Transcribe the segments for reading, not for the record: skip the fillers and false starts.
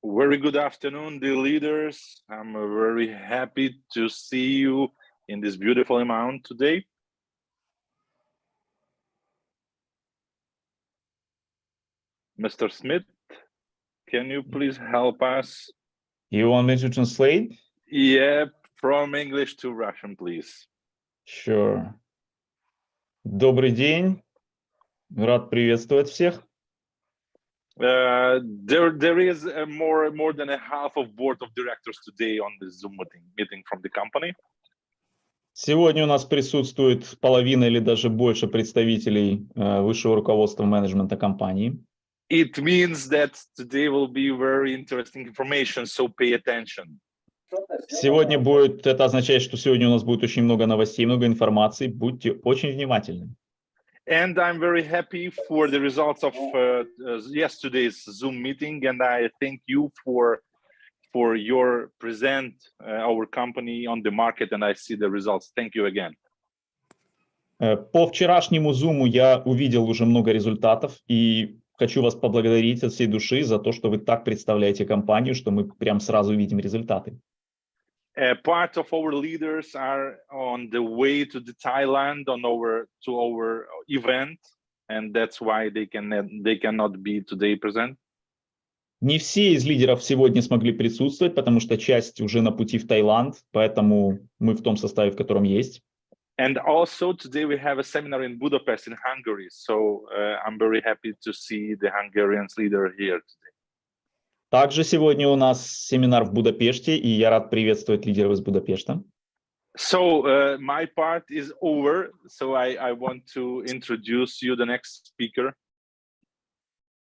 Very good afternoon, dear leaders. I'm very happy to see you in this beautiful amount today. Mr. Smith, can you please help us? You want me to translate? Yeah, from English to Russian, please. Sure. Добрый день. Рад приветствовать всех. There is more than a half of board of directors today on the Zoom meeting from the company. Сегодня у нас присутствует половина или даже больше представителей высшего руководства менеджмента компании. It means that today will be very interesting information, so pay attention. Сегодня будет, это означает, что сегодня у нас будет очень много новостей, много информации. Будьте очень внимательны. And I'm very happy for the results of yesterday's Zoom meeting, and I thank you for your present our company on the market, and I see the results. Thank you again. По вчерашнему Zoom я увидел уже много результатов, и хочу вас поблагодарить от всей души за то, что вы так представляете компанию, что мы прям сразу видим результаты. Part of our leaders are on the way to the Thailand to our event, and that's why they cannot be today present. Не все из лидеров сегодня смогли присутствовать, потому что часть уже на пути в Таиланд, поэтому мы в том составе, в котором есть. And also today we have a seminar in Budapest in Hungary, so I'm very happy to see the Hungarian leader here today. Также сегодня у нас семинар в Будапеште, и я рад приветствовать лидеров из Будапешта. So my part is over, so I want to introduce you the next speaker.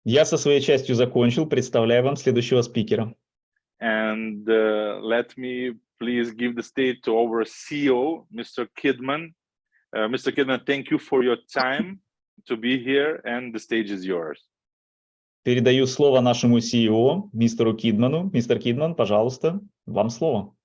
Я со своей частью закончил, представляю вам следующего спикера. And let me please give the stage to our CEO, Mr. Kidman. Mr. Kidman, thank you for your time to be here, and the stage is yours. Передаю слово нашему CEO, мистеру Кидману. Мистер Кидман, пожалуйста, вам слово.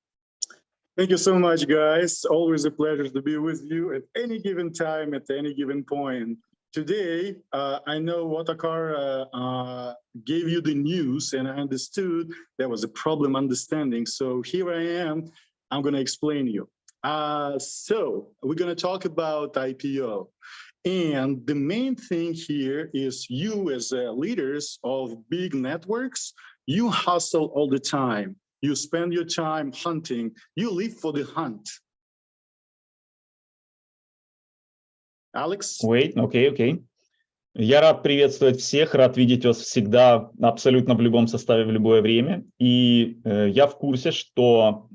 Thank you so much, guys. Always a pleasure to be with you at any given time, at any given point. Today, I know Otakar gave you the news, and I understood there was a problem understanding. So here I am. I'm going to explain you. So we're going to talk about IPO. And the main thing here is you as leaders of big networks, you hustle all the time. You spend your time hunting. You live for the hunt. Alex? Wait, окей. Я рад приветствовать всех, рад видеть вас всегда, абсолютно в любом составе, в любое время. И я в курсе, что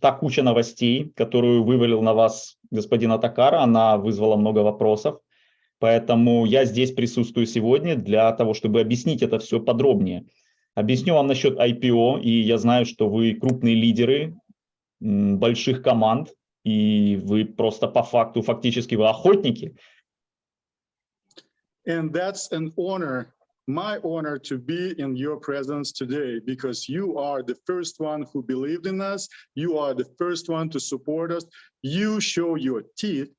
та куча новостей, которую вывалил на вас господин Атакара, она вызвала много вопросов. Поэтому я здесь присутствую сегодня для того, чтобы объяснить это все подробнее. Объясню вам насчет IPO, и я знаю, что вы крупные лидеры больших команд, и вы просто по факту, фактически вы охотники. And that's an honor, my honor to be in your presence today, because you are the first one who believed in us. You are the first one to support us. You show your teeth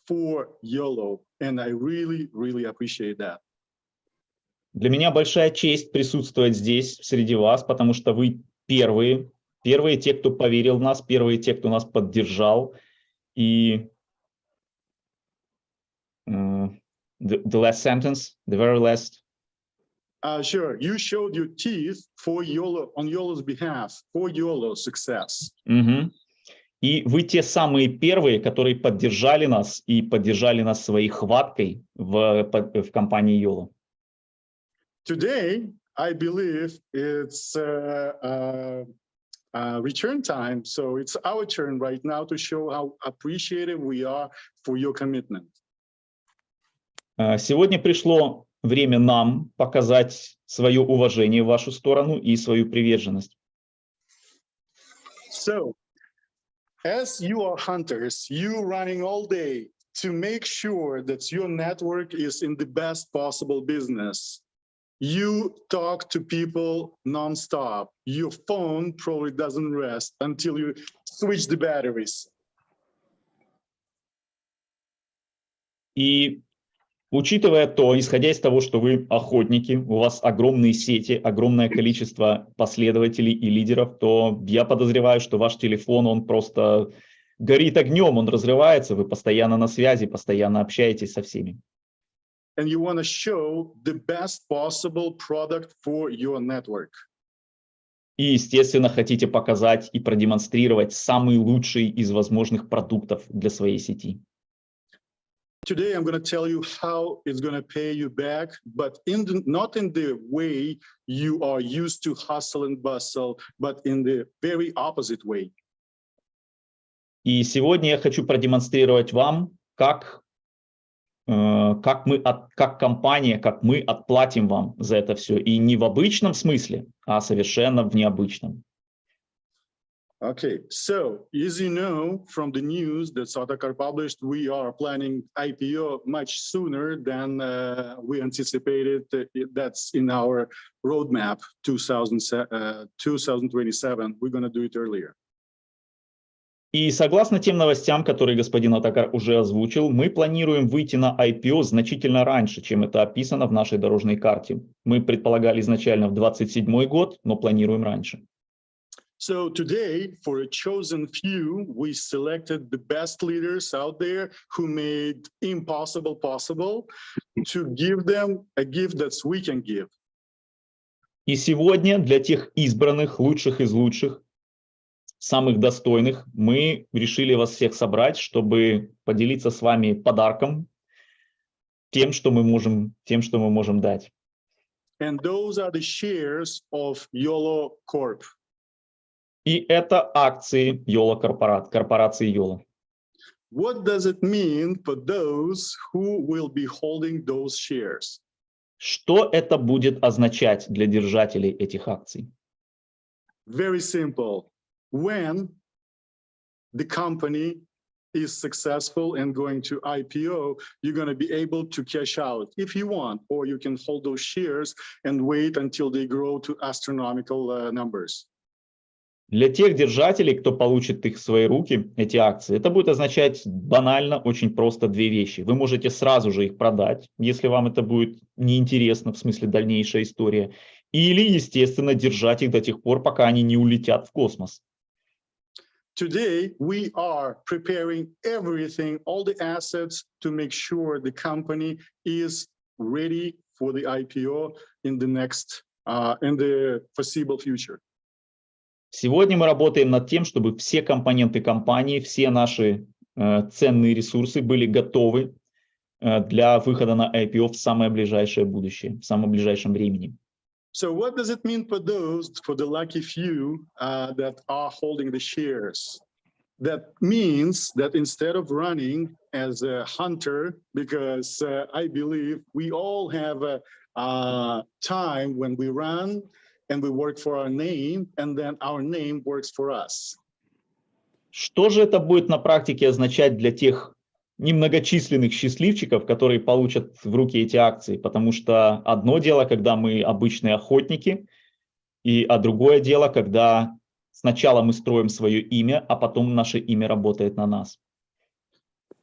for Yolllo, and I really, really appreciate that. Для меня большая честь присутствовать здесь, среди вас, потому что вы первые те, кто поверил в нас, первые те, кто нас поддержал. И the last sentence, the very last. Sure. You showed your teeth for Yolllo, on Yollо's behalf, for Yollо's success. И вы те самые первые, которые поддержали нас и поддержали нас своей хваткой в компании Yollо. Today, I believe it's return time, so it's our turn right now to show how appreciative we are for your commitment. Сегодня пришло время нам показать свое уважение в вашу сторону и свою приверженность. So, as you are hunters, you running all day to make sure that your network is in the best possible business. You talk to people nonstop. Your phone probably doesn't rest until you switch the batteries. И Учитывая то, исходя из того, что вы охотники, у вас огромные сети, огромное количество последователей и лидеров, то я подозреваю, что ваш телефон, он просто горит огнем, он разрывается, вы постоянно на связи, постоянно общаетесь со всеми. And you want to show the best possible product for your network. И, естественно, хотите показать и продемонстрировать самый лучший из возможных продуктов для своей сети. Today, I'm going to tell you how it's going to pay you back, but not in the way you are used to hustle and bustle, but in the very opposite way. И сегодня я хочу продемонстрировать вам, как компания, как мы отплатим вам за это все. И не в обычном смысле, а совершенно в необычном. Okay, so as you know from the news that Sotakar published, we are planning IPO much sooner than we anticipated. That's in our roadmap 2027. We're going to do it earlier. И согласно тем новостям, которые господин Атакар уже озвучил, мы планируем выйти на IPO значительно раньше, чем это описано в нашей дорожной карте. Мы предполагали изначально в 2027 год, но планируем раньше. So today, for a chosen few, we selected the best leaders out there who made impossible possible to give them a gift that we can give. И сегодня для тех избранных, лучших из лучших, самых достойных, мы решили вас всех собрать, чтобы поделиться с вами подарком, тем, что мы можем дать. And those are the shares of Yolllo Corp. И это акции Yolllo корпорации Yolllo. What does it mean for those who will be holding those shares? Что это будет означать для держателей этих акций? Very simple. When the company is successful and going to IPO, you're going to be able to cash out if you want, or you can hold those shares and wait until they grow to astronomical numbers. Для тех держателей, кто получит их в свои руки, эти акции, это будет означать банально, очень просто две вещи. Вы можете сразу же их продать, если вам это будет неинтересно, в смысле дальнейшая история, или, естественно, держать их до тех пор, пока они не улетят в космос. Today, we are preparing everything, all the assets to make sure the company is ready for the IPO in the foreseeable future. Сегодня мы работаем над тем, чтобы все компоненты компании, все наши ценные ресурсы были готовы для выхода на IPO в самое ближайшее будущее, в самом ближайшем времени. So what does it mean for the lucky few that are holding the shares? That means that instead of running as a hunter, because I believe we all have a time when we run and we work for our name, and then our name works for us. Что же это будет на практике означать для тех немногочисленных счастливчиков, которые получат в руки эти акции? Потому что одно дело, когда мы обычные охотники, а другое дело, когда сначала мы строим свое имя, а потом наше имя работает на нас.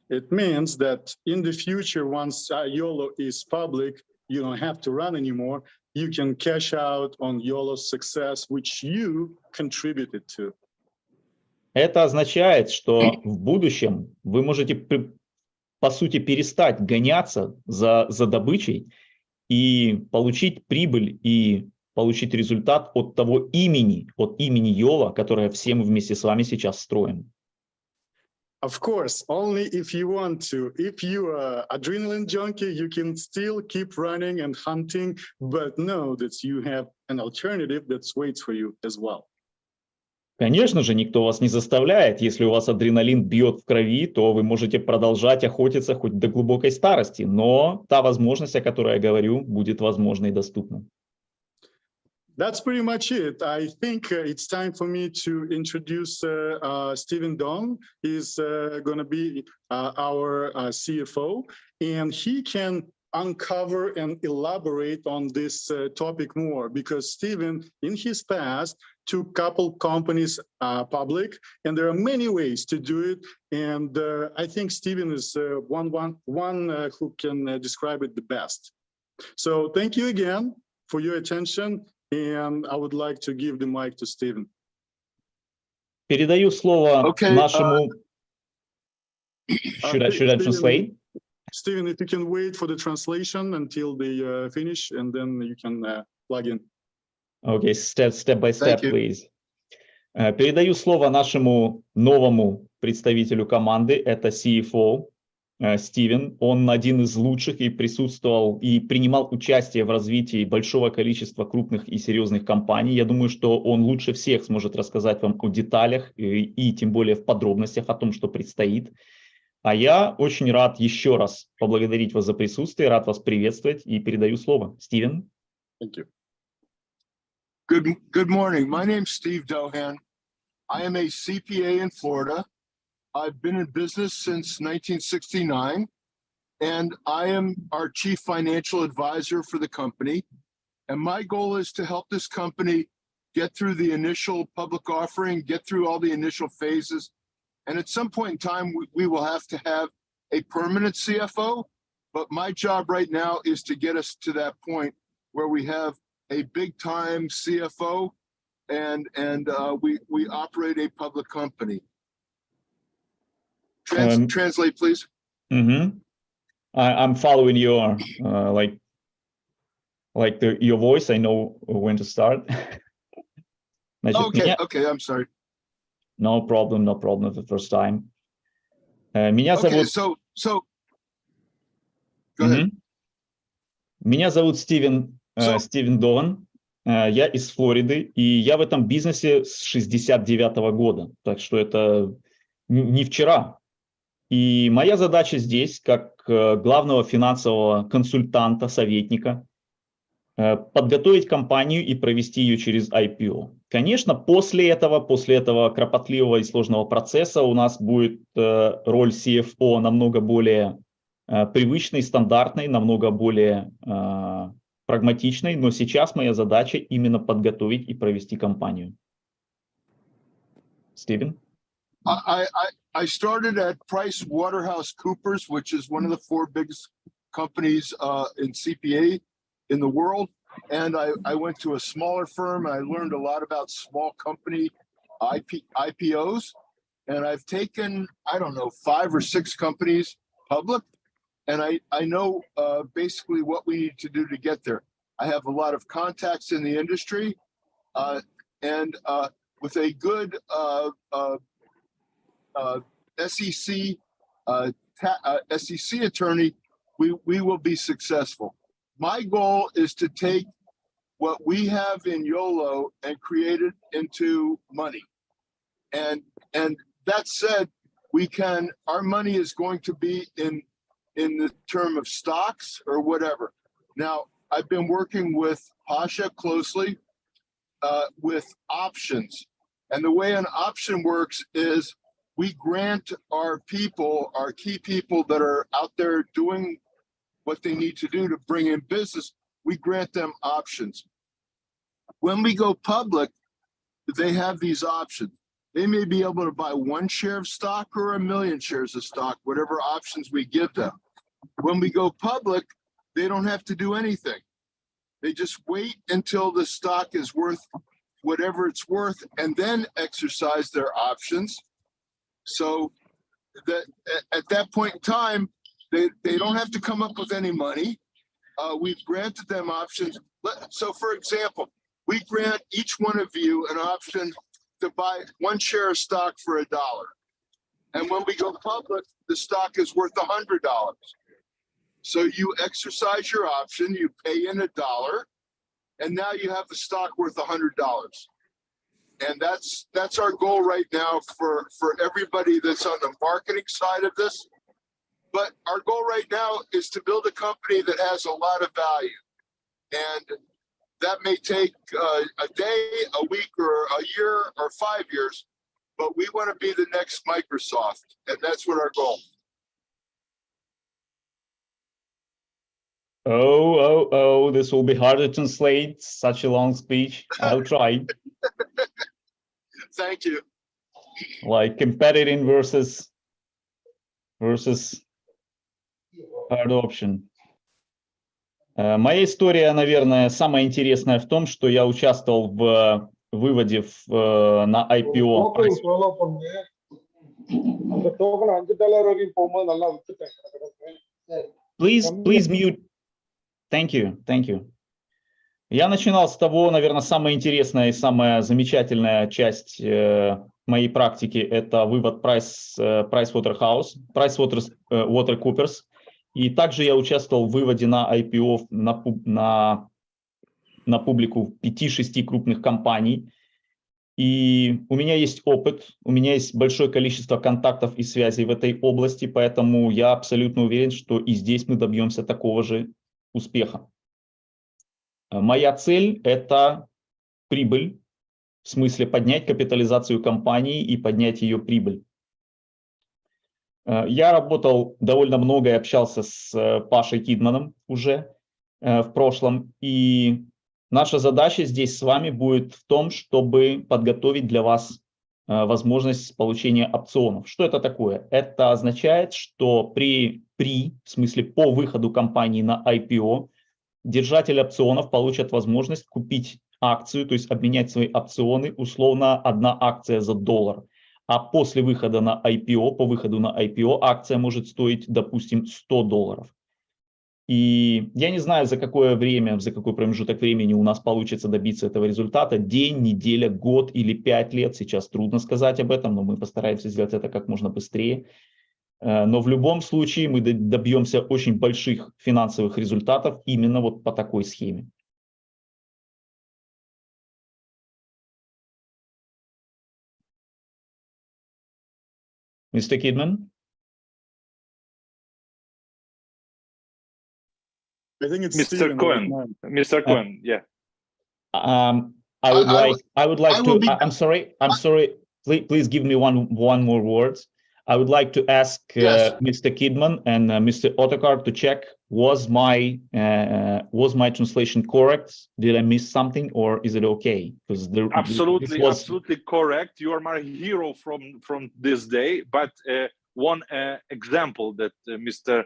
It means that in the future, once Yolllo is public, you don't have to run anymore. You can cash out on Yollo's success, which you contributed to. Это означает, что в будущем вы можете, по сути, перестать гоняться за добычей и получить прибыль и получить результат от имени Yolllo, которое все мы вместе с вами сейчас строим. Of course, only if you want to. If you are adrenaline junkie, you can still keep running and hunting, but know that you have an alternative that waits for you as well. Конечно же, никто вас не заставляет. Если у вас адреналин бьет в крови, то вы можете продолжать охотиться хоть до глубокой старости, но та возможность, о которой я говорю, будет возможна и доступна. That's pretty much it. I think it's time for me to introduce Stivен Х. He's going to be our CFO, and he can uncover and elaborate on this topic more, because Stephen, in his past, took a couple companies public, and there are many ways to do it. And I think Stephen is one who can describe it the best. So thank you again for your attention, and I would like to give the mic to Stephen. Передаю слово нашему... Should I translate? Stephen, if you can wait for the translation until they finish, and then you can plug in. Okay, step by step, please. Передаю слово нашему новому представителю команды, это CFO Стивен. Он один из лучших и присутствовал и принимал участие в развитии большого количества крупных и серьезных компаний. Я думаю, что он лучше всех сможет рассказать вам о деталях и тем более в подробностях о том, что предстоит. А я очень рад еще раз поблагодарить вас за присутствие, рад вас приветствовать и передаю слово. Стивен. Thank you. Good morning. My name's Steve Dohan. I am a CPA in Florida. I've been in business since 1969, and I am our chief financial advisor for the company. And my goal is to help this company get through the initial public offering, get through all the initial phases. And at some point in time, we will have to have a permanent CFO. But my job right now is to get us to that point where we have a big-time CFO and we operate a public company. Translate, please. I'm following your your voice. I know when to start. Значит, okay, I'm sorry. No problem the first time. Меня зовут... Go ahead. Меня зовут Стивен Дохан. Я из Флориды, и я в этом бизнесе с 69-го года. Так что это не вчера. И моя задача здесь, как главного финансового консультанта, советника, подготовить компанию и провести ее через IPO. Конечно, после этого кропотливого и сложного процесса у нас будет роль CFO намного более привычной, стандартной, намного более прагматичной, но сейчас моя задача именно подготовить и провести компанию. Стивен? I started at PricewaterhouseCoopers, which is one of the 4 biggest companies in CPA in the world. And I went to a smaller firm. I learned a lot about small company IPOs. And I've taken, I don't know, 5 or 6 companies public. And I know basically what we need to do to get there. I have a lot of contacts in the industry. And with a good SEC attorney, we will be successful. My goal is to take what we have in Yolllo and create it into money. And that said, our money is going to be in the term of stocks or whatever. Now, I've been working with Pasha closely with options. And the way an option works is we grant our people, our key people that are out there doing what they need to do to bring in business, we grant them options. When we go public, they have these options. They may be able to buy 1 share of stock or 1 million shares of stock, whatever options we give them. When we go public, they don't have to do anything. They just wait until the stock is worth whatever it's worth and then exercise their options. So that at that point in time, they don't have to come up with any money. We've granted them options. So for example, we grant each one of you an option to buy 1 share of stock for $1. And when we go public, the stock is worth $100. So you exercise your option, you pay in $1, and now you have the stock worth $100. And that's our goal right now for everybody that's on the marketing side of this. But our goal right now is to build a company that has a lot of value. And that may take a day, a week, or a year, or 5 years. But we want to be the next Microsoft. And that's what our goal is. Oh, this will be hard to translate, such a long speech. I'll try. Thank you. Like competing versus hard option. Моя история, наверное, самая интересная в том, что я участвовал в выводе на IPO. Please mute. Thank you. Я начинал с того, наверное, самая интересная и самая замечательная часть моей практики – это вывод PricewaterhouseCoopers. И также я участвовал в выводе на IPO на публику 5-6 крупных компаний. И у меня есть опыт, у меня есть большое количество контактов и связей в этой области, поэтому я абсолютно уверен, что и здесь мы добьемся такого же успеха. Моя цель – это прибыль, в смысле поднять капитализацию компании и поднять ее прибыль. Я работал довольно много и общался с Пашей Кидманом уже в прошлом, и наша задача здесь с вами будет в том, чтобы подготовить для вас возможность получения опционов. Что это такое? Это означает, что в смысле по выходу компании на IPO, держатели опционов получат возможность купить акцию, то есть обменять свои опционы, условно, 1 акция за $1. А после выхода на IPO, по выходу на IPO, акция может стоить, допустим, $100. И я не знаю, за какой промежуток времени у нас получится добиться этого результата. День, неделя, год или 5 лет. Сейчас трудно сказать об этом, но мы постараемся сделать это как можно быстрее. Но в любом случае мы добьемся очень больших финансовых результатов именно вот по такой схеме. Mr. Kidman? I think it's Mr. Stephen. Cohen. Mr. Cohen, yeah. I'm sorry. Please give me one more word. I would like to ask Yes. Mr. Kidman and Mr. Otakar to check, was my translation correct? Did I miss something, or is it okay? Because Absolutely correct. You are my hero from this day. But one example that Mr.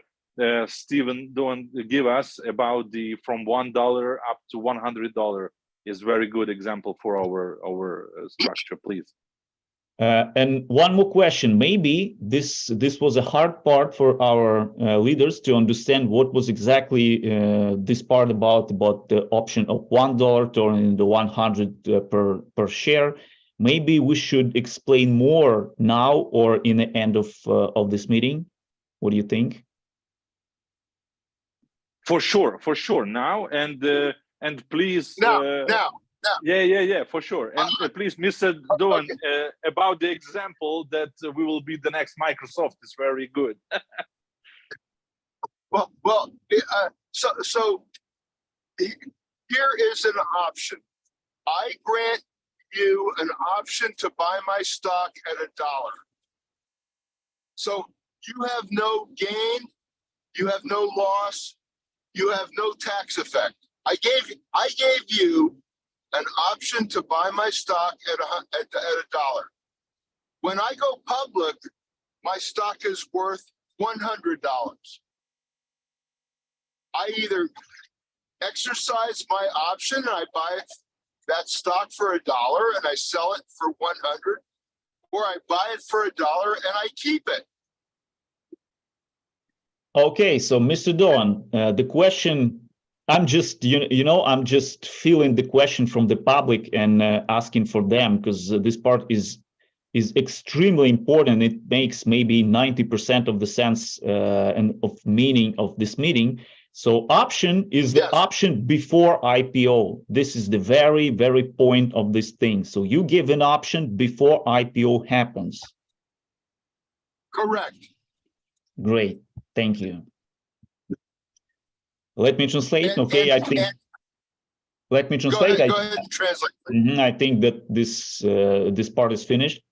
Stephen Dohan give us about the from $1 up to $100 is very good example for our structure, please. And one more question. Maybe this was a hard part for our leaders to understand what was exactly this part about the option of $1 turning into 100 per share. Maybe we should explain more now or in the end of this meeting. What do you think? For sure. Now and please. Now. Yeah, for sure. And please, Mr. Dohan, about the example that we will be the next Microsoft is very good. So here is an option. I grant you an option to buy my stock at $1. So you have no gain, you have no loss, you have no tax effect. I gave you an option to buy my stock at $1. When I go public, my stock is worth $100. I either exercise my option and I buy that stock for $1 and I sell it for 100, or I buy it for $1 and I keep it. Okay, so Mr. Dohan, the question. I'm just, I'm just feeling the question from the public and asking for them, because this part is extremely important. It makes maybe 90% of the sense and of meaning of this meeting. So option is the option before IPO. This is the very, very point of this thing. So you give an option before IPO happens. Correct. Great, thank you. Let me translate. Let me translate. Go ahead and translate. I think that this part is finished.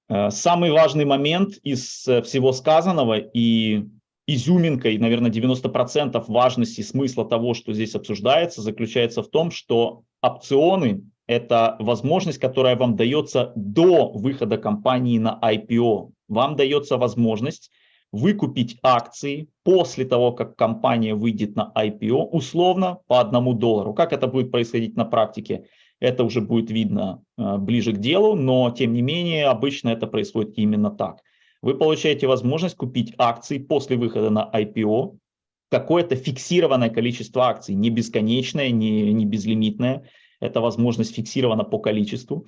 Самый важный момент из всего сказанного, и изюминкой, наверное, 90% важности смысла того, что здесь обсуждается, заключается в том, что опционы – это возможность, которая вам дается до выхода компании на IPO. Вам дается возможность выкупить акции после того, как компания выйдет на IPO, условно по $1. Как это будет происходить на практике, это уже будет видно ближе к делу, но тем не менее обычно это происходит именно так. Вы получаете возможность купить акции после выхода на IPO, какое-то фиксированное количество акций, не бесконечное, не безлимитное, это возможность фиксирована по количеству.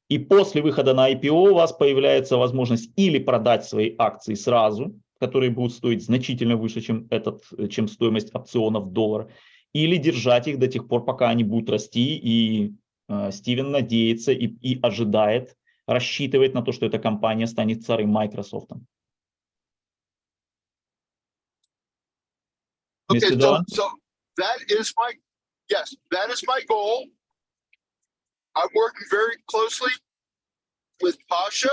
И после выхода на IPO у вас появляется возможность или продать свои акции сразу, которые будут стоить значительно выше, чем стоимость опционов в доллар, или держать их до тех пор, пока они будут расти, и Стивен надеется и ожидает, рассчитывает на то, что эта компания станет вторым Microsoft. Okay, so that is my goal. I'm working very closely with Pasha,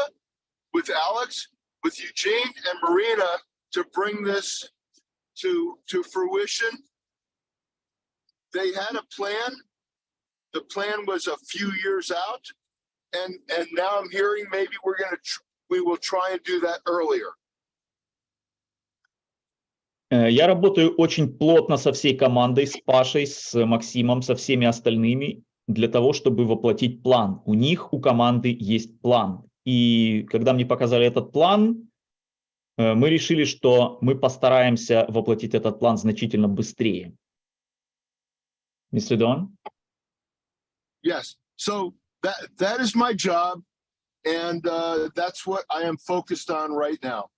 with Alex, with Eugene and Marina to bring this to fruition. They had a plan. The plan was a few years out, and now I'm hearing maybe we will try and do that earlier. Я работаю очень плотно со всей командой, с Пашей, с Максимом, со всеми остальными, для того, чтобы воплотить план. У команды есть план. И когда мне показали этот план, мы решили, что мы постараемся воплотить этот план значительно быстрее. Mr. Don? Yes. So that is my job, and that's what I am focused on right now.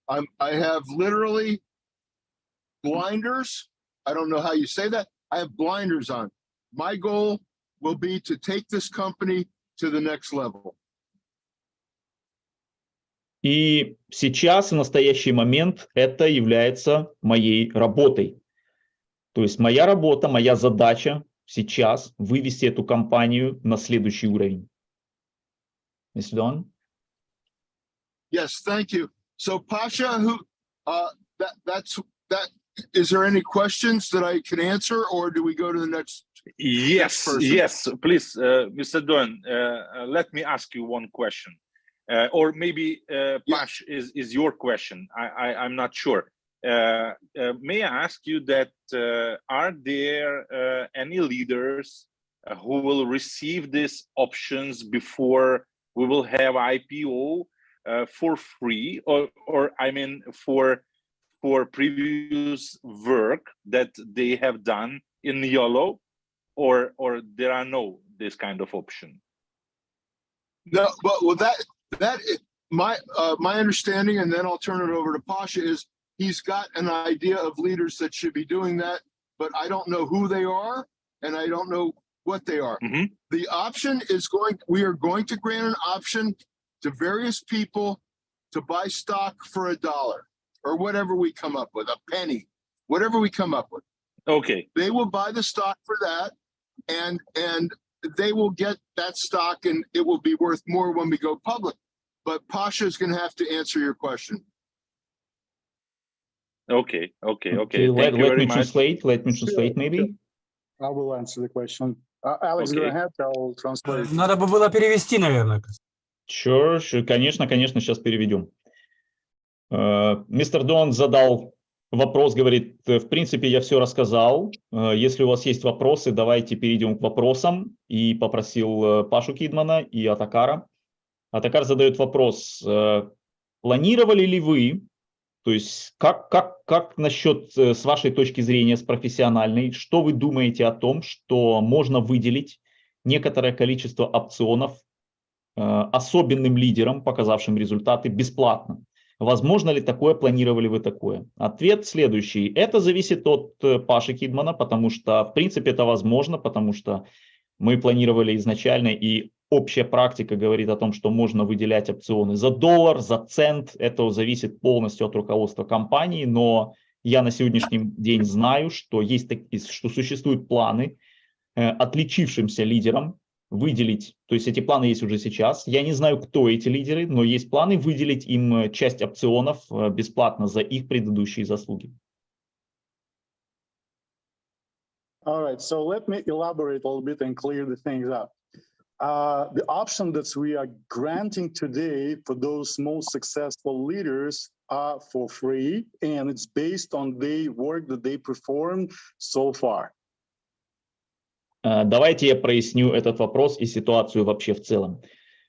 I have literally blinders. I don't know how you say that. I have blinders on. My goal will be to take this company to the next level. И сейчас, в настоящий момент, это является моей работой. То есть моя работа, моя задача сейчас вывести эту компанию на следующий уровень. Mr. Don? Yes, thank you. So Pasha, is there any questions that I can answer, or do we go to the next? Yes, please, Mr. Don, let me ask you one question. Or maybe Pash is your question. I'm not sure. May I ask you that are there any leaders who will receive these options before we will have IPO for free, or I mean for previous work that they have done in Yolllo, or there are no this kind of option? No, well that my understanding, and then I'll turn it over to Pasha, is he's got an idea of leaders that should be doing that, but I don't know who they are, and I don't know what they are. Mm-hmm. The option is we are going to grant an option to various people to buy stock for $1 or whatever we come up with, a penny, whatever we come up with. Okay. They will buy the stock for that, and they will get that stock, and it will be worth more when we go public. But Pasha is going to have to answer your question. Okay. Thank you very much. Let me translate maybe. I will answer the question. Alex, go ahead, I'll translate. Надо бы было перевести, наверное. Sure, конечно, сейчас переведем. Мистер Дон задал вопрос, говорит, в принципе, я все рассказал. Если у вас есть вопросы, давайте перейдем к вопросам. И попросил Пашу Кидмана и Атакара. Атакар задает вопрос, планировали ли вы, то есть как насчет, с вашей точки зрения, с профессиональной, что вы думаете о том, что можно выделить некоторое количество опционов особенным лидерам, показавшим результаты, бесплатно? Возможно ли такое, планировали вы такое? Ответ следующий. Это зависит от Паши Кидмана, потому что, в принципе, это возможно, потому что мы планировали изначально, и общая практика говорит о том, что можно выделять опционы за $1, за цент. Это зависит полностью от руководства компании, но я на сегодняшний день знаю, что существуют планы отличившимся лидерам, выделить, то есть эти планы есть уже сейчас. Я не знаю, кто эти лидеры, но есть планы выделить им часть опционов бесплатно за их предыдущие заслуги. All right, so let me elaborate a little bit and clear the things up. The option that we are granting today for those most successful leaders are for free, and it's based on the work that they performed so far. Давайте я проясню этот вопрос и ситуацию вообще в целом.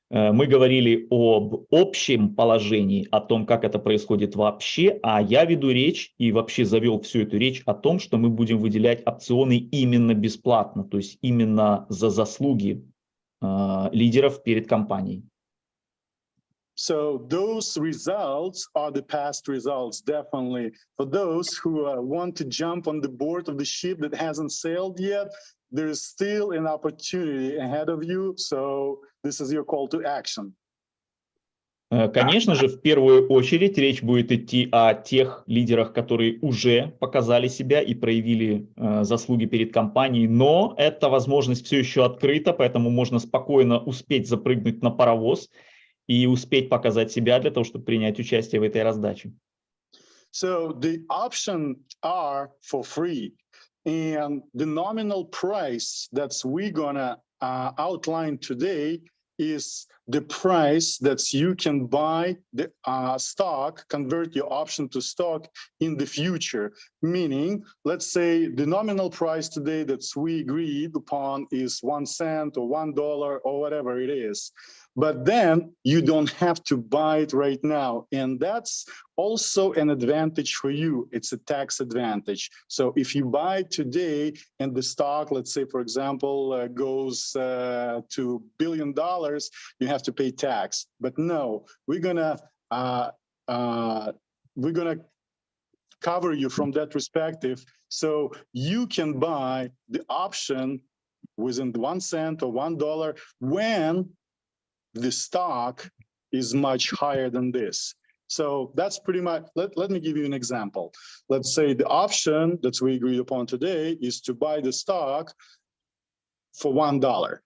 Мы говорили об общем положении, о том, как это происходит вообще, а я веду речь и вообще завел всю эту речь о том, что мы будем выделять опционы именно бесплатно, то есть именно за заслуги лидеров перед компанией. So those results are the past results, definitely. For those who want to jump on the board of the ship that hasn't sailed yet, there is still an opportunity ahead of you. So this is your call to action. Конечно же, в первую очередь речь будет идти о тех лидерах, которые уже показали себя и проявили заслуги перед компанией, но эта возможность все еще открыта, поэтому можно спокойно успеть запрыгнуть на паровоз и успеть показать себя для того, чтобы принять участие в этой раздаче. So the options are for free, and the nominal price that we're gonna outline today is the price that you can buy the stock, convert your option to stock in the future. Meaning, let's say the nominal price today that we agreed upon is 1 cent or $1 or whatever it is. But then you don't have to buy it right now. And that's also an advantage for you. It's a tax advantage. So if you buy today and the stock, let's say, for example, goes to $1 billion, you have to pay tax. But no, we're gonna cover you from that perspective. So you can buy the option within 1 cent or $1 when the stock is much higher than this. So that's pretty much, let me give you an example. Let's say the option that we agreed upon today is to buy the stock for $1.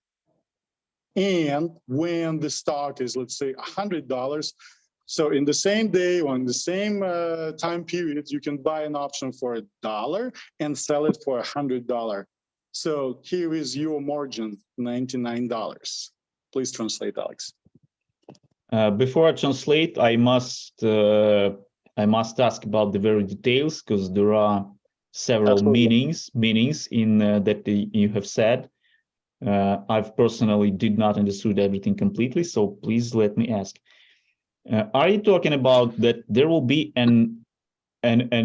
And when the stock is, let's say, $100, so in the same day or in the same time period, you can buy an option for $1 and sell it for $100. So here is your margin, $99. Please translate, Alex. Before I translate, I must ask about the very details, because there are several meanings in that you have said. I've personally did not understood everything completely, so please let me ask. Are you talking about that there will be an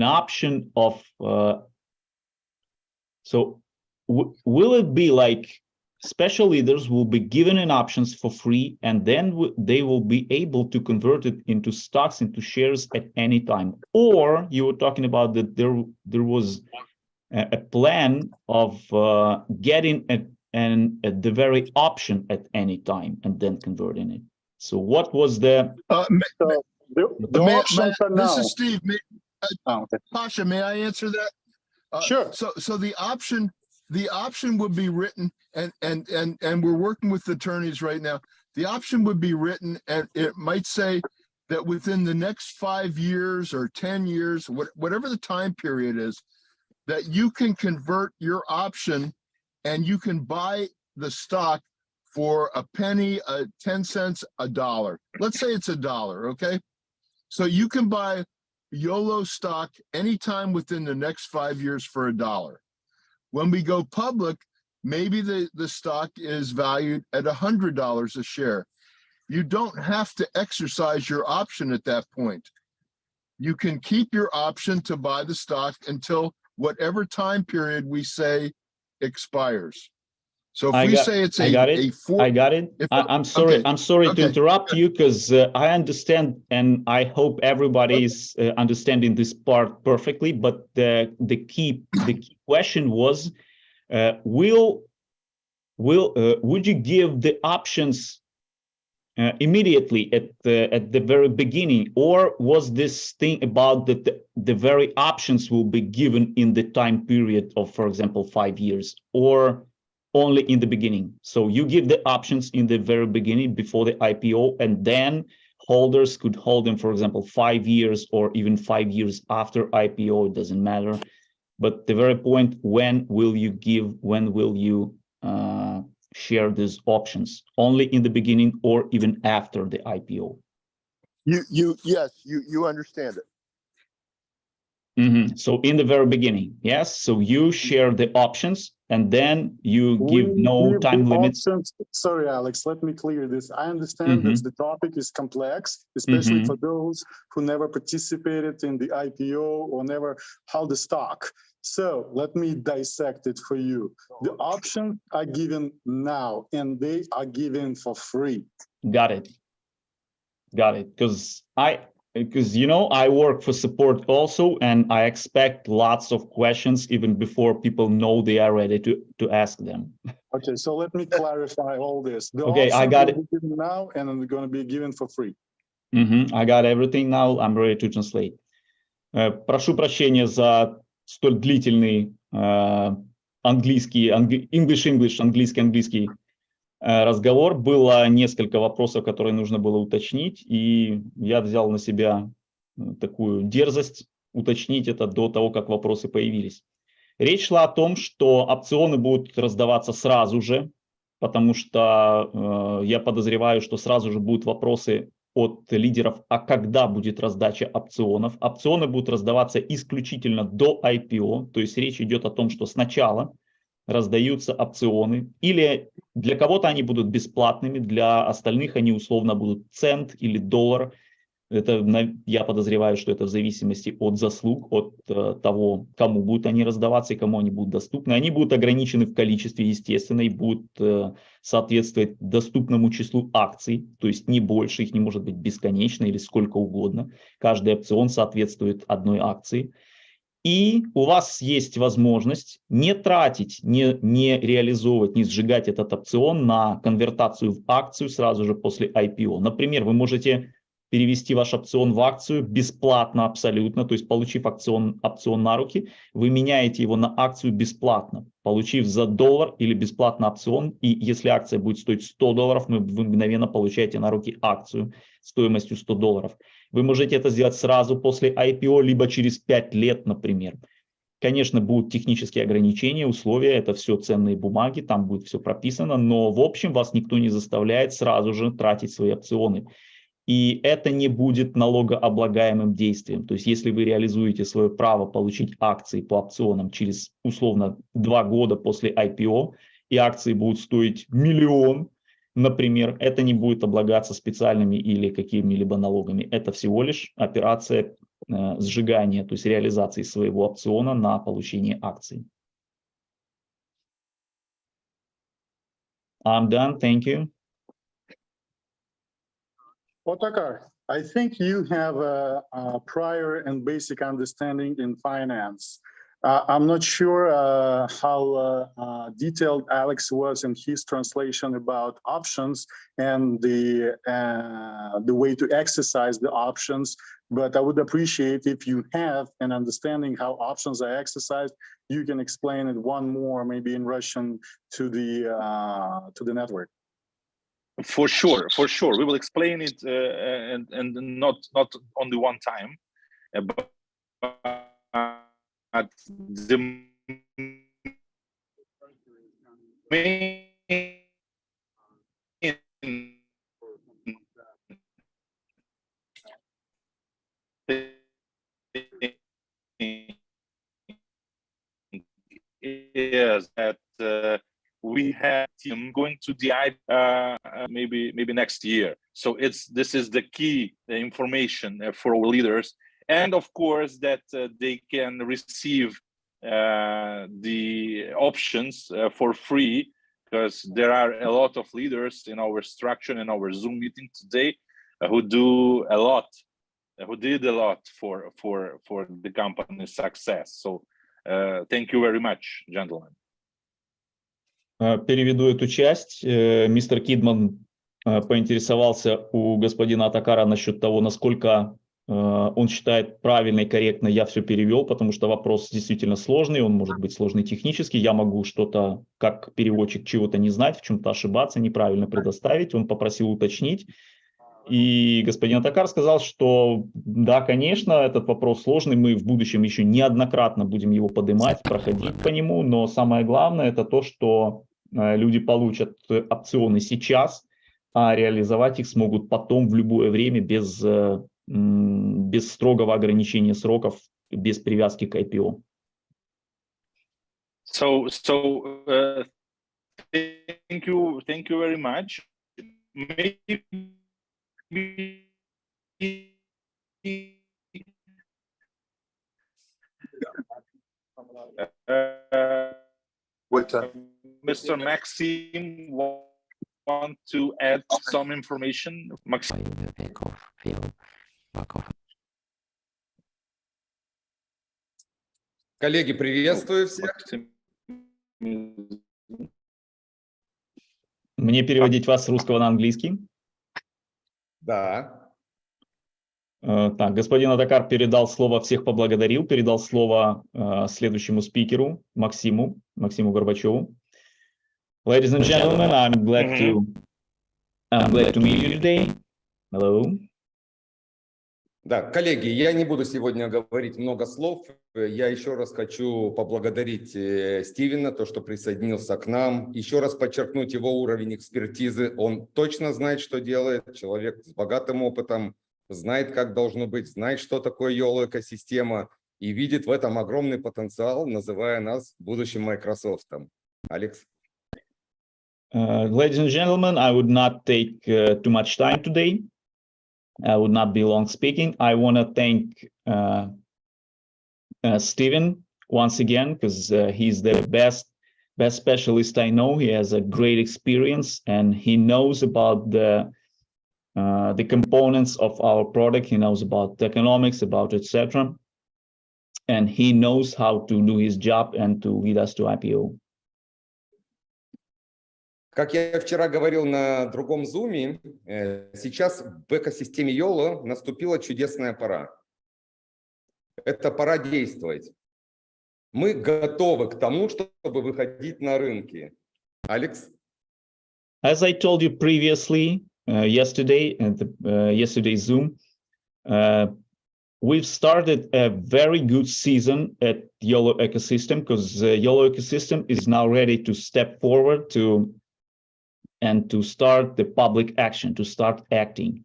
option of so will it be like special leaders will be given an options for free, and then they will be able to convert it into stocks, into shares at any time? Or you were talking about that there was a plan of getting the very option at any time and then converting it. So what was the option for now? This is Steve. Okay. Pasha, may I answer that? Sure. So the option would be written, and we're working with attorneys right now. The option would be written, and it might say that within the next 5 years or 10 years, whatever the time period is, that you can convert your option and you can buy the stock for a penny, 10 cents, $1. Let's say it's $1, okay? So you can buy Yolllo stock anytime within the next 5 years for $1. When we go public, maybe the stock is valued at $100 a share. You don't have to exercise your option at that point. You can keep your option to buy the stock until whatever time period we say expires. So if we say it's I got it. I'm sorry. Okay. I'm sorry Okay. to interrupt you, because I understand, and I hope everybody is understanding this part perfectly. But the key question was, would you give the options immediately at the very beginning, or was this thing about that the very options will be given in the time period of, for example, 5 years? Or only in the beginning. So you give the options in the very beginning before the IPO, and then holders could hold them, for example, 5 years or even 5 years after IPO, it doesn't matter. But the very point, when will you share these options? Only in the beginning or even after the IPO? Yes, you understand it. So in the very beginning, yes. So you share the options and then you give no time limits. Sorry, Alex, let me clear this. I understand that the topic is complex, especially for those who never participated in the IPO or never held a stock. So let me dissect it for you. The options are given now and they are given for free. Got it. Because you know, I work for support also, and I expect lots of questions even before people know they are ready to ask them. Okay, so let me clarify all this. The Okay, I got it. Given now and they're going to be given for free. I got everything now. I'm ready to translate. Прошу прощения за столь длительный английский разговор. Было несколько вопросов, которые нужно было уточнить, и я взял на себя такую дерзость уточнить это до того, как вопросы появились. Речь шла о том, что опционы будут раздаваться сразу же, потому что я подозреваю, что сразу же будут вопросы от лидеров, а когда будет раздача опционов. Опционы будут раздаваться исключительно до IPO, то есть речь идет о том, что сначала раздаются опционы, или для кого-то они будут бесплатными, для остальных они условно будут цент или доллар. Это, я подозреваю, что это в зависимости от заслуг, от того, кому будут они раздаваться и кому они будут доступны. Они будут ограничены в количестве, естественно, и будут соответствовать доступному числу акций, то есть не больше, их не может быть бесконечно или сколько угодно. Каждый опцион соответствует одной акции. И у вас есть возможность не тратить, не реализовывать, не сжигать этот опцион на конвертацию в акцию сразу же после IPO. Например, вы можете перевести ваш опцион в акцию бесплатно абсолютно, то есть получив опцион на руки, вы меняете его на акцию бесплатно, получив за $1 или бесплатно опцион, и если акция будет стоить $100, вы мгновенно получаете на руки акцию стоимостью $100. Вы можете это сделать сразу после IPO, либо через 5 лет, например. Конечно, будут технические ограничения, условия, это все ценные бумаги, там будет все прописано, но в общем вас никто не заставляет сразу же тратить свои опционы. И это не будет налогооблагаемым действием. То есть если вы реализуете свое право получить акции по опционам через условно 2 года после IPO, и акции будут стоить $1 миллион, например, это не будет облагаться специальными или какими-либо налогами. Это всего лишь операция сжигания, то есть реализации своего опциона на получение акций. I'm done, thank you. Otakar, I think you have a prior and basic understanding in finance. I'm not sure how detailed Alex was in his translation about options and the way to exercise the options, but I would appreciate if you have an understanding how options are exercised, you can explain it one more, maybe in Russian, to the network. For sure. We will explain it and not only one time, but the main is that we have team going to the maybe next year. So this is the key information for our leaders, and of course that they can receive the options for free, because there are a lot of leaders in our structure in our Zoom meeting today who did a lot for the company's success. So thank you very much, gentlemen. Переведу эту часть. Мистер Кидман поинтересовался у господина Атакара насчет того, насколько Он считает правильно и корректно, я все перевел, потому что вопрос действительно сложный, он может быть сложный технически, я могу что-то, как переводчик, чего-то не знать, в чем-то ошибаться, неправильно предоставить, он попросил уточнить. И господин Атакар сказал, что да, конечно, этот вопрос сложный, мы в будущем еще неоднократно будем его поднимать, проходить по нему, но самое главное это то, что люди получат опционы сейчас, а реализовать их смогут потом в любое время без строгого ограничения сроков, без привязки к IPO. So thank you very much. Maybe What time? Mr. Maxim want to add some information. Maxim. Коллеги, приветствую всех. Мне переводить вас с русского на английский? Да. Так, господин Атакар передал слово, всех поблагодарил, передал слово следующему спикеру, Максиму Горбачеву. Ladies and gentlemen, I'm glad to meet you today. Hello. Да, коллеги, я не буду сегодня говорить много слов. Я еще раз хочу поблагодарить Стивена, то, что присоединился к нам. Еще раз подчеркнуть его уровень экспертизы. Он точно знает, что делает. Человек с богатым опытом, знает, как должно быть, знает, что такое Yolllo экосистема и видит в этом огромный потенциал, называя нас будущим Microsoft. Алекс. Ladies and gentlemen, I would not take too much time today. I would not be long speaking. I want to thank Stephen once again, because he's the best specialist I know. He has a great experience and he knows about the components of our product. He knows about the economics, about etc. And he knows how to do his job and to lead us to IPO. Как я вчера говорил на другом зуме, сейчас в экосистеме Yolllo наступила чудесная пора. Это пора действовать. Мы готовы к тому, чтобы выходить на рынки. Алекс? As I told you previously, yesterday at yesterday's Zoom, we've started a very good season at Yolllo ecosystem because Yolllo ecosystem is now ready to step forward to start the public action, to start acting.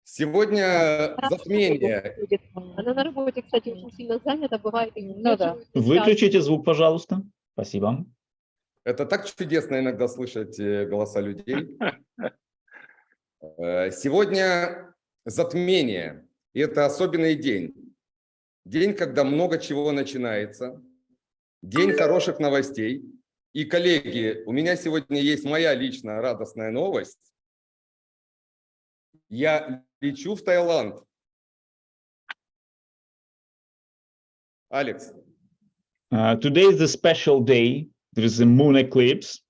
Сегодня затмение. Она на работе, кстати, очень сильно занята, бывает. Выключите звук, пожалуйста. Спасибо. Это так чудесно иногда слышать голоса людей. Сегодня затмение. И это особенный день. День, когда много чего начинается. День хороших новостей. И, коллеги, у меня сегодня есть моя личная радостная новость. Я лечу в Таиланд. Алекс. Today is a special day. There is a moon eclipse.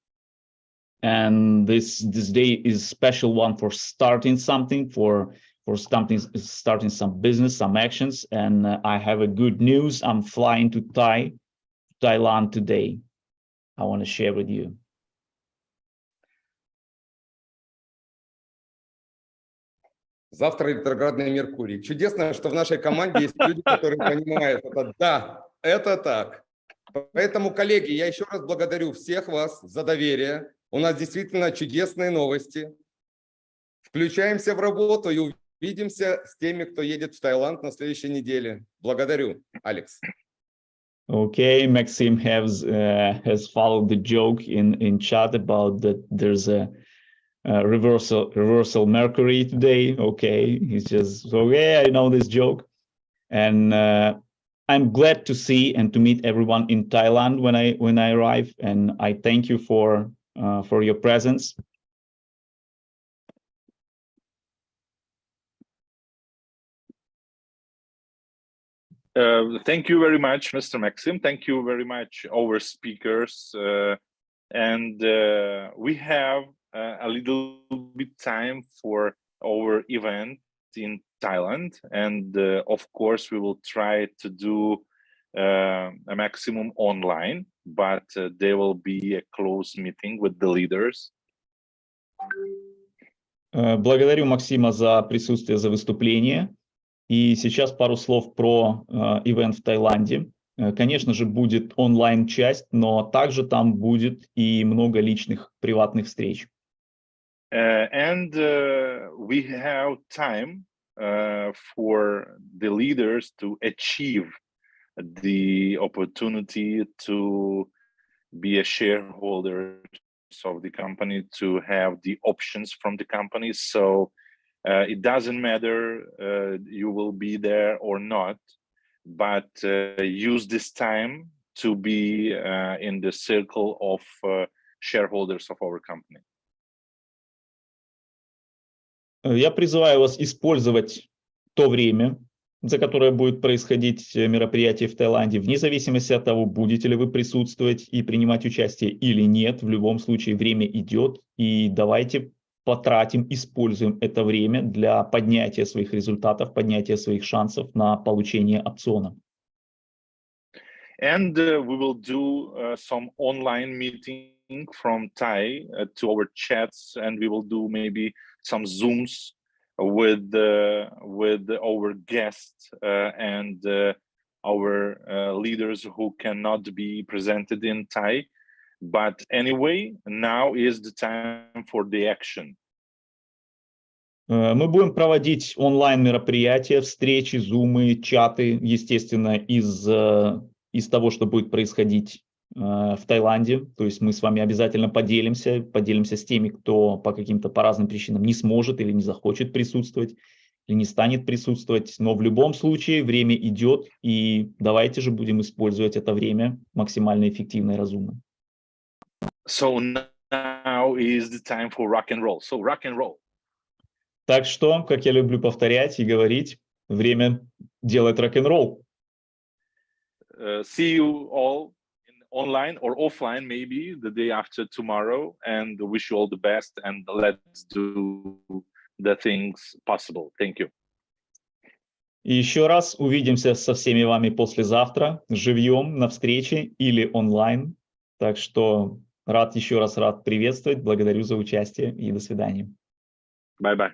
And this day is a special one for starting something, for starting some business, some actions. And I have a good news. I'm flying to Thailand today. I want to share with you. Завтра ретроградный Меркурий. Чудесно, что в нашей команде есть люди, которые понимают это. Да, это так. Поэтому, коллеги, я еще раз благодарю всех вас за доверие. У нас действительно чудесные новости. Включаемся в работу и увидимся с теми, кто едет в Таиланд на следующей неделе. Благодарю, Алекс. Okay, Maxim has followed the joke in chat about that there's a reversal Mercury today. Okay, he's just so yeah, I know this joke, and I'm glad to see and to meet everyone in Thailand when I arrive, and I thank you for your presence. Thank you very much, Mr. Maxim. Thank you very much, our speakers. And we have a little bit time for our event in Thailand, and of course we will try to do a maximum online, but there will be a close meeting with the leaders. Благодарю Максима за присутствие, за выступление. И сейчас пару слов про ивент в Таиланде. Конечно же, будет онлайн-часть, но также там будет и много личных приватных встреч. And we have time for the leaders to achieve the opportunity to be a shareholder of the company, to have the options from the company. So it doesn't matter you will be there or not, but use this time to be in the circle of shareholders of our company. Я призываю вас использовать то время, за которое будет происходить мероприятие в Таиланде, вне зависимости от того, будете ли вы присутствовать и принимать участие или нет. В любом случае время идет, и давайте потратим, используем это время для поднятия своих результатов, поднятия своих шансов на получение опциона. And we will do some online meeting from Thai to our chats, and we will do maybe some Zooms with our guests and our leaders who cannot be presented in Thai. But anyway, now is the time for the action. Мы будем проводить онлайн-мероприятия, встречи, зумы, чаты, естественно, из того, что будет происходить в Таиланде. То есть мы с вами обязательно поделимся с теми, кто по каким-то по разным причинам не сможет или не захочет присутствовать, или не станет присутствовать. Но в любом случае время идет, и давайте же будем использовать это время максимально эффективно и разумно. So now is the time for rock and roll. So rock and roll. Так что, как я люблю повторять и говорить, время делать рок-н-ролл. See you all online or offline, maybe the day after tomorrow, and wish you all the best, and let's do the things possible. Thank you. И еще раз увидимся со всеми вами послезавтра, живьем, на встрече или онлайн. Так что еще раз рад приветствовать, благодарю за участие и до свидания. Bye-bye.